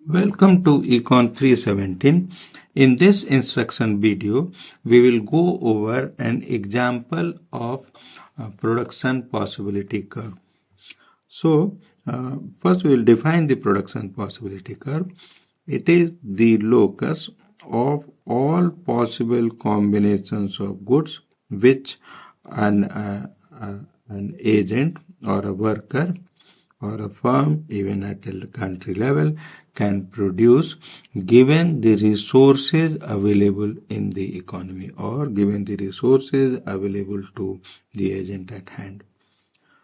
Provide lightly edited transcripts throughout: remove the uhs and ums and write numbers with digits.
Welcome to Econ 317. In this instruction video, we will go over an example of production possibility curve. So, first we will define the production possibility curve. It is the locus of all possible combinations of goods which an agent or a worker or a firm, even at a country level, can produce given the resources available in the economy or given the resources available to the agent at hand.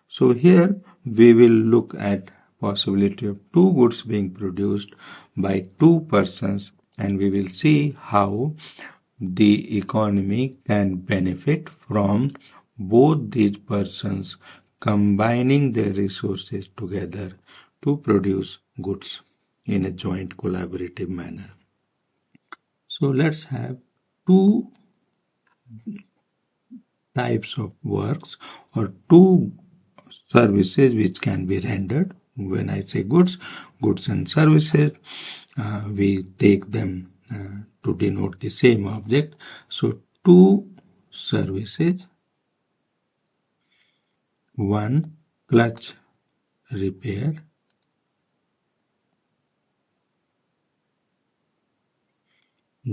So here we will look at possibility of two goods being produced by two persons, and we will see how the economy can benefit from both these persons combining their resources together to produce goods in a joint collaborative manner. So let's have two types of works or two services which can be rendered. When I say goods and services, we take them to denote the same object. So two services, one clutch repair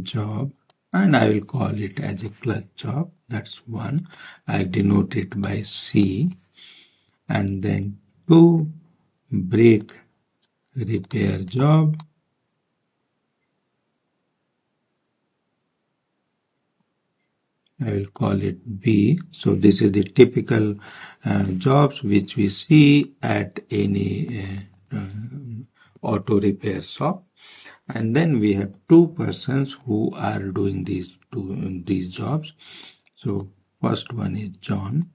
job, and I will call it as a clutch job. That's one. I'll denote it by C. And then two brake repair job. I will call it B. So this is the typical jobs which we see at any auto repair shop. And then we have two persons who are doing these jobs. So first one is John.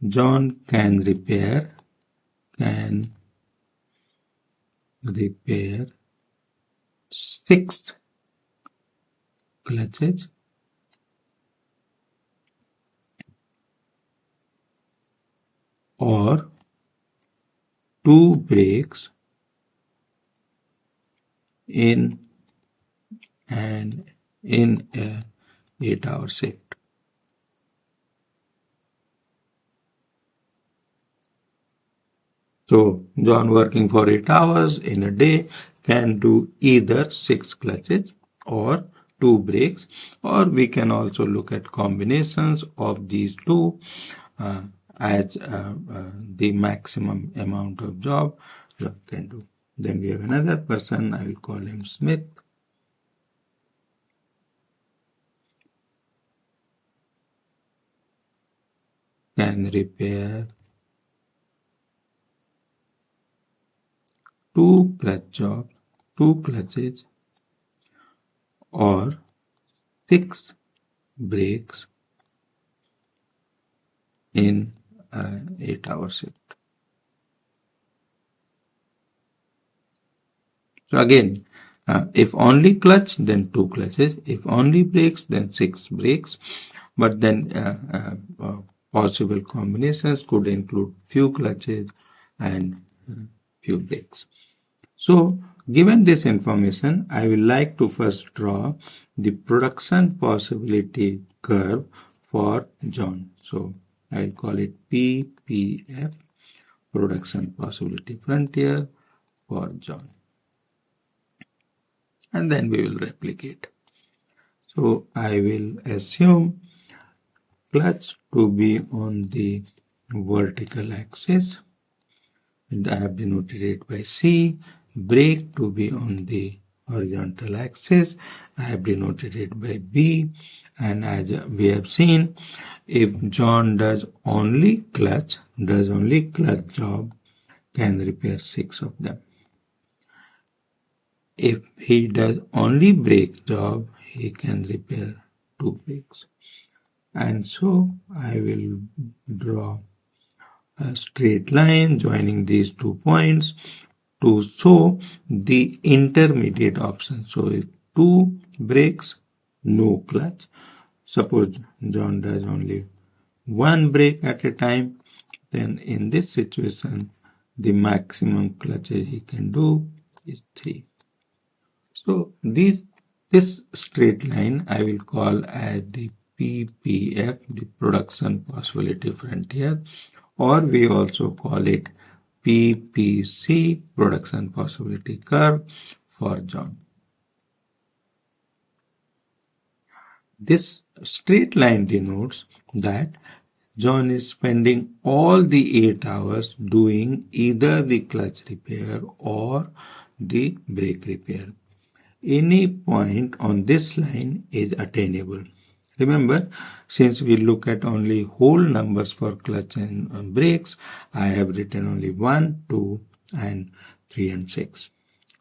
John can repair 6 clutches or 2 brakes in a 8-hour shift. So John, working for 8 hours in a day, can do either 6 clutches or 2 brakes, or we can also look at combinations of these two as the maximum amount of job John can do. Then we have another person, I will call him Smith. Can repair 2 clutch jobs, 2 clutches or 6 brakes in 8-hour shift. So again, if only clutch, then 2 clutches. If only brakes, then 6 brakes. But then possible combinations could include few clutches and few brakes. So given this information, I will like to first draw the production possibility curve for John. So I'll call it PPF, production possibility frontier for John. And then we will replicate. So I will assume clutch to be on the vertical axis, and I have denoted it by C. Brake to be on the horizontal axis, I have denoted it by B. And as we have seen, if John does only clutch job, can repair 6 of them. If he does only brake job, he can repair 2 brakes. And so I will draw a straight line joining these 2 points to show the intermediate option. So if 2 brakes, no clutch. Suppose John does only 1 brake at a time, then in this situation the maximum clutches he can do is 3. So this straight line I will call as the PPF, the production possibility frontier, or we also call it PPC, production possibility curve for John. This straight line denotes that John is spending all the 8 hours doing either the clutch repair or the brake repair. Any point on this line is attainable. Remember, since we look at only whole numbers for clutch and brakes, I have written only 1, 2, and 3 and 6.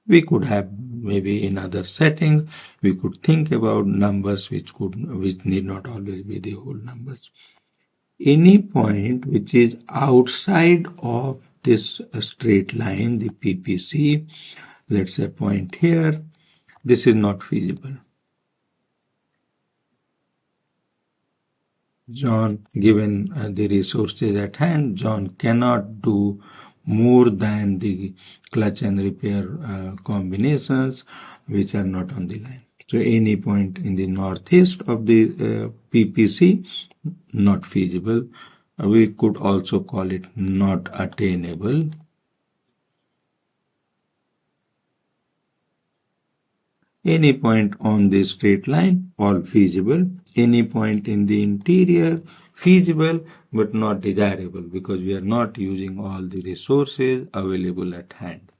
We could have maybe in other settings, we could think about numbers which need not always be the whole numbers. Any point which is outside of this straight line, the PPC, let's say point here, this is not feasible. John, given the resources at hand, John cannot do more than the clutch and repair combinations which are not on the line. So any point in the northeast of the PPC, not feasible. We could also call it not attainable. Any point on the straight line, all feasible. Any point in the interior, feasible but not desirable because we are not using all the resources available at hand.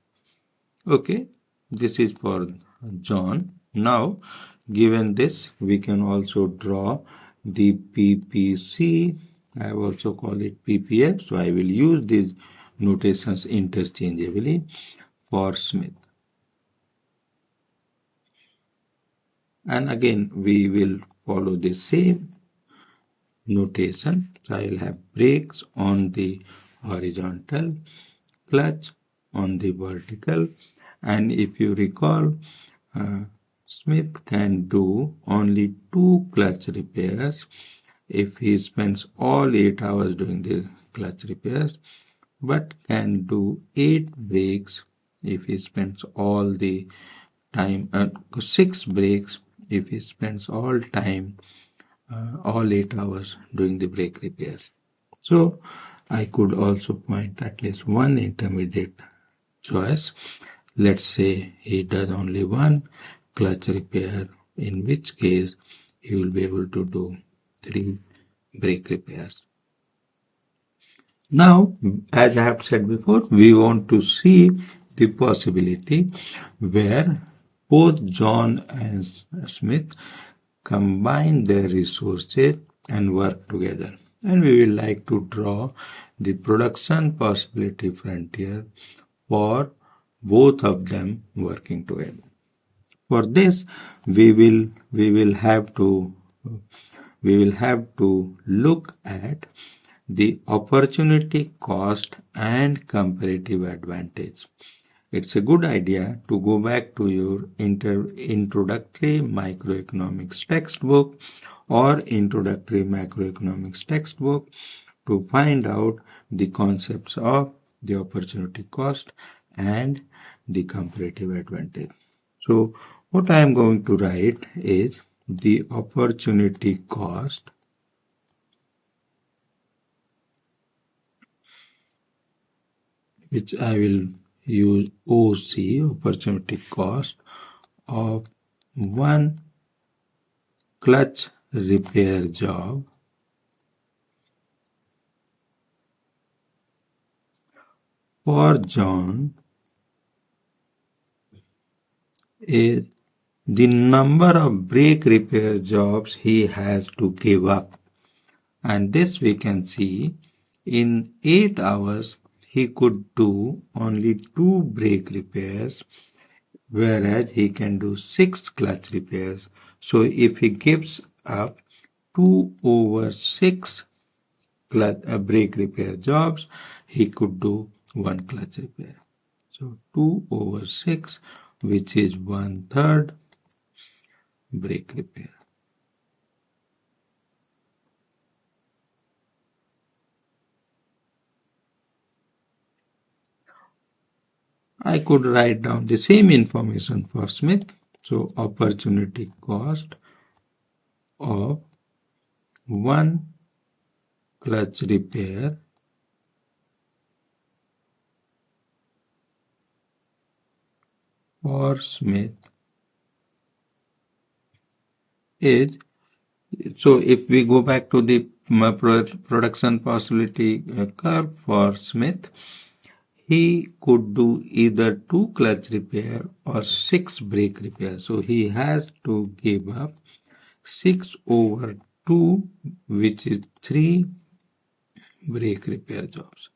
Okay, this is for John. Now, given this, we can also draw the PPC. I have also called it PPF, so I will use these notations interchangeably for Smith. And again, we will follow the same notation. So I will have brakes on the horizontal, clutch on the vertical, and if you recall, Smith can do only 2 clutch repairs if he spends all 8 hours doing the clutch repairs, but can do 8 brakes if he spends all the time, 6 brakes if he spends all 8 hours doing the brake repairs. So I could also point at least one intermediate choice. Let's say he does only 1 clutch repair, in which case he will be able to do 3 brake repairs. Now, as I have said before, we want to see the possibility where both John and Smith combine their resources and work together. And we will like to draw the production possibility frontier for both of them working together. For this, we will have to look at the opportunity cost and comparative advantage. It's a good idea to go back to your introductory microeconomics textbook or introductory macroeconomics textbook to find out the concepts of the opportunity cost and the comparative advantage. So what I am going to write is the opportunity cost which I will use OC, opportunity cost of one clutch repair job for John is the number of brake repair jobs he has to give up. And this we can see in 8 hours he could do only 2 brake repairs, whereas he can do 6 clutch repairs. So if he gives up 2/6 brake repair jobs, he could do 1 clutch repair. So 2/6, which is 1/3 brake repair. I could write down the same information for Smith. So opportunity cost of one clutch repair for Smith is, so if we go back to the production possibility curve for Smith, he could do either 2 clutch repair or 6 brake repair. So he has to give up 6 over 2, which is 3 brake repair jobs.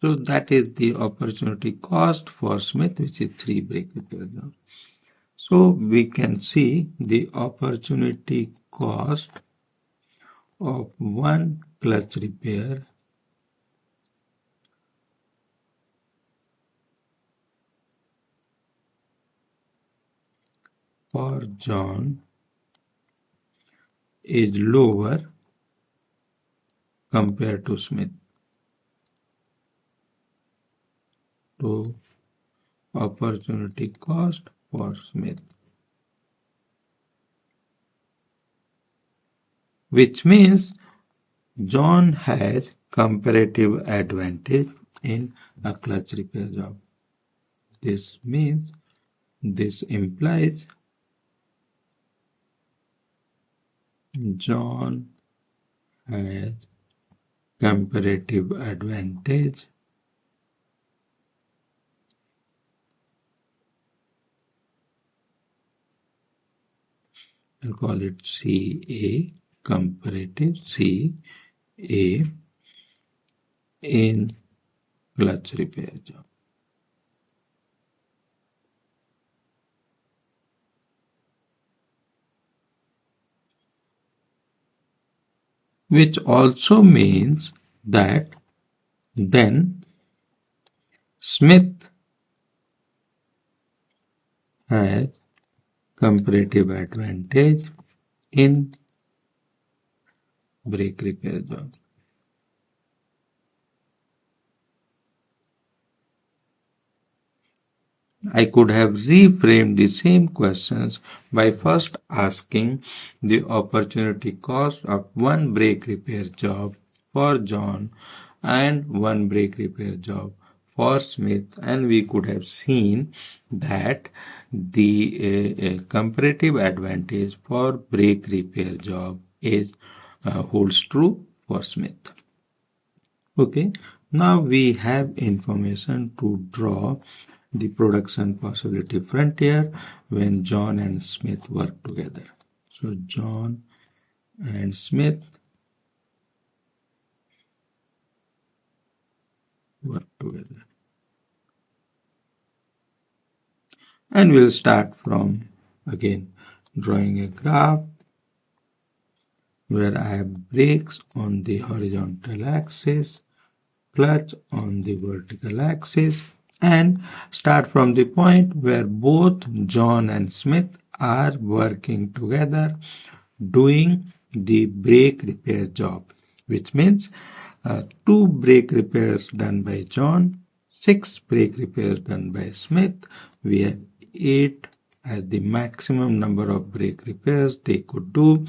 So that is the opportunity cost for Smith, which is 3 brake repair jobs. So we can see the opportunity cost of one clutch repair for John is lower compared to Smith. So opportunity cost for Smith, which means John has comparative advantage in a clutch repair job. This implies John has comparative advantage and call it CA, comparative CA in clutch repair job. Which also means that then Smith has comparative advantage in brake repair job. I could have reframed the same questions by first asking the opportunity cost of one brake repair job for John and one brake repair job for Smith, and we could have seen that the comparative advantage for brake repair job is holds true for Smith. Okay, now we have information to draw the production possibility frontier when John and Smith work together. So John and Smith work together. And we'll start from again drawing a graph where I have brakes on the horizontal axis, clutch on the vertical axis, and start from the point where both John and Smith are working together doing the brake repair job, which means 2 brake repairs done by John, 6 brake repairs done by Smith. We have 8 as the maximum number of brake repairs they could do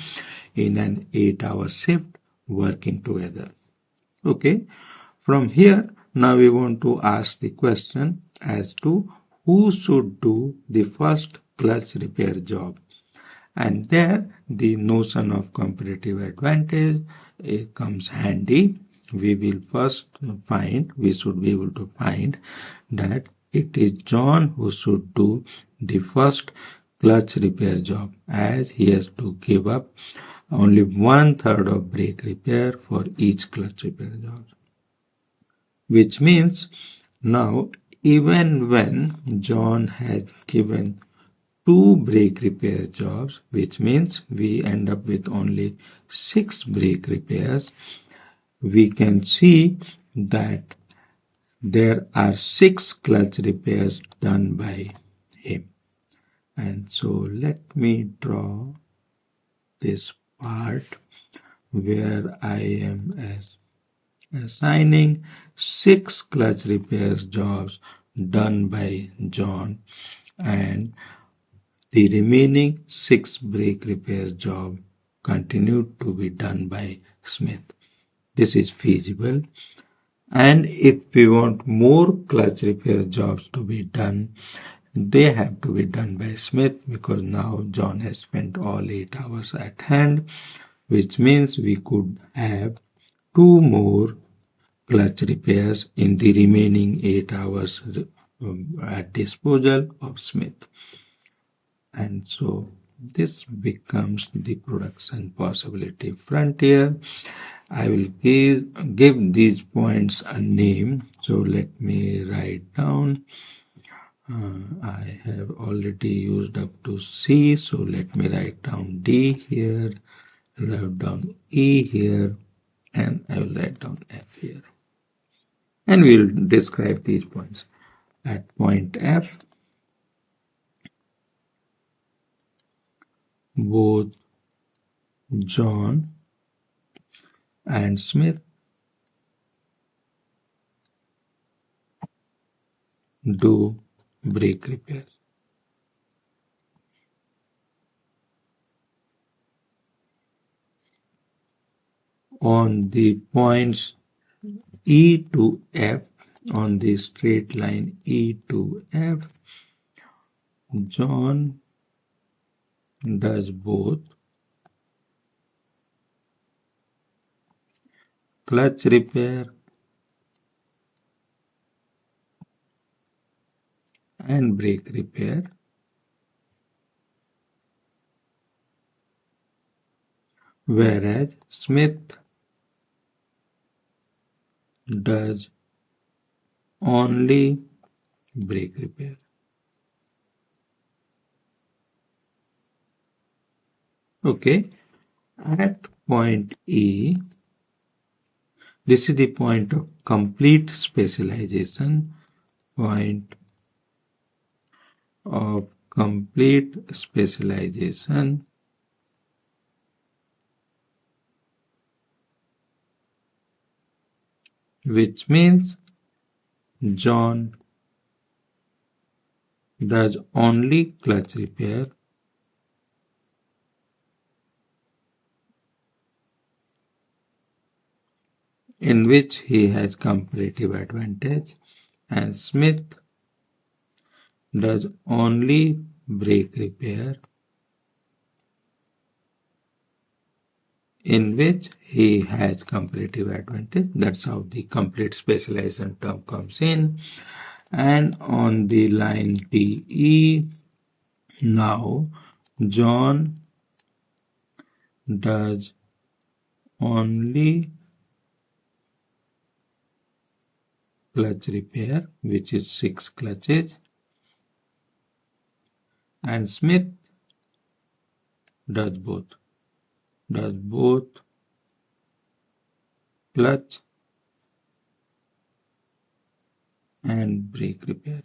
in an 8-hour shift working together. Okay, from here now we want to ask the question as to who should do the first clutch repair job, and there the notion of comparative advantage comes handy. We should be able to find that it is John who should do the first clutch repair job, as he has to give up only 1/3 of brake repair for each clutch repair job. Which means now even when John has given 2 brake repair jobs, which means we end up with only 6 brake repairs, we can see that there are 6 clutch repairs done by him. And so let me draw this part where I am as assigning 6 clutch repairs jobs done by John and the remaining 6 brake repair jobs continued to be done by Smith. This is feasible, and if we want more clutch repair jobs to be done, they have to be done by Smith because now John has spent all 8 hours at hand, which means we could have 2 more clutch repairs in the remaining 8 hours at disposal of Smith. And so this becomes the production possibility frontier. I will give these points a name. So let me write down. I have already used up to C, so let me write down D here, write down E here, and I will write down F here. And we will describe these points. At point F, both John and Smith do brake repairs. On the points E to F, on the straight line E to F, John does both clutch repair and brake repair, whereas Smith does only brake repair. Okay, at point E, this is the point of complete specialization, point of complete specialization, which means John does only clutch repair in which he has comparative advantage, and Smith does only brake repair in which he has comparative advantage. That's how the complete specialization term comes in. And on the line TE, now John does only clutch repair, which is 6 clutches, and Smith does both clutch and brake repair.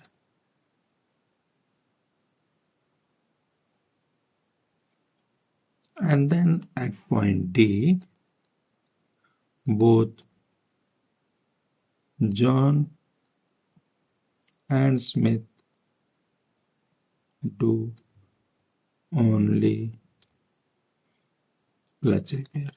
And then at point D, both John and Smith do only clutch repair.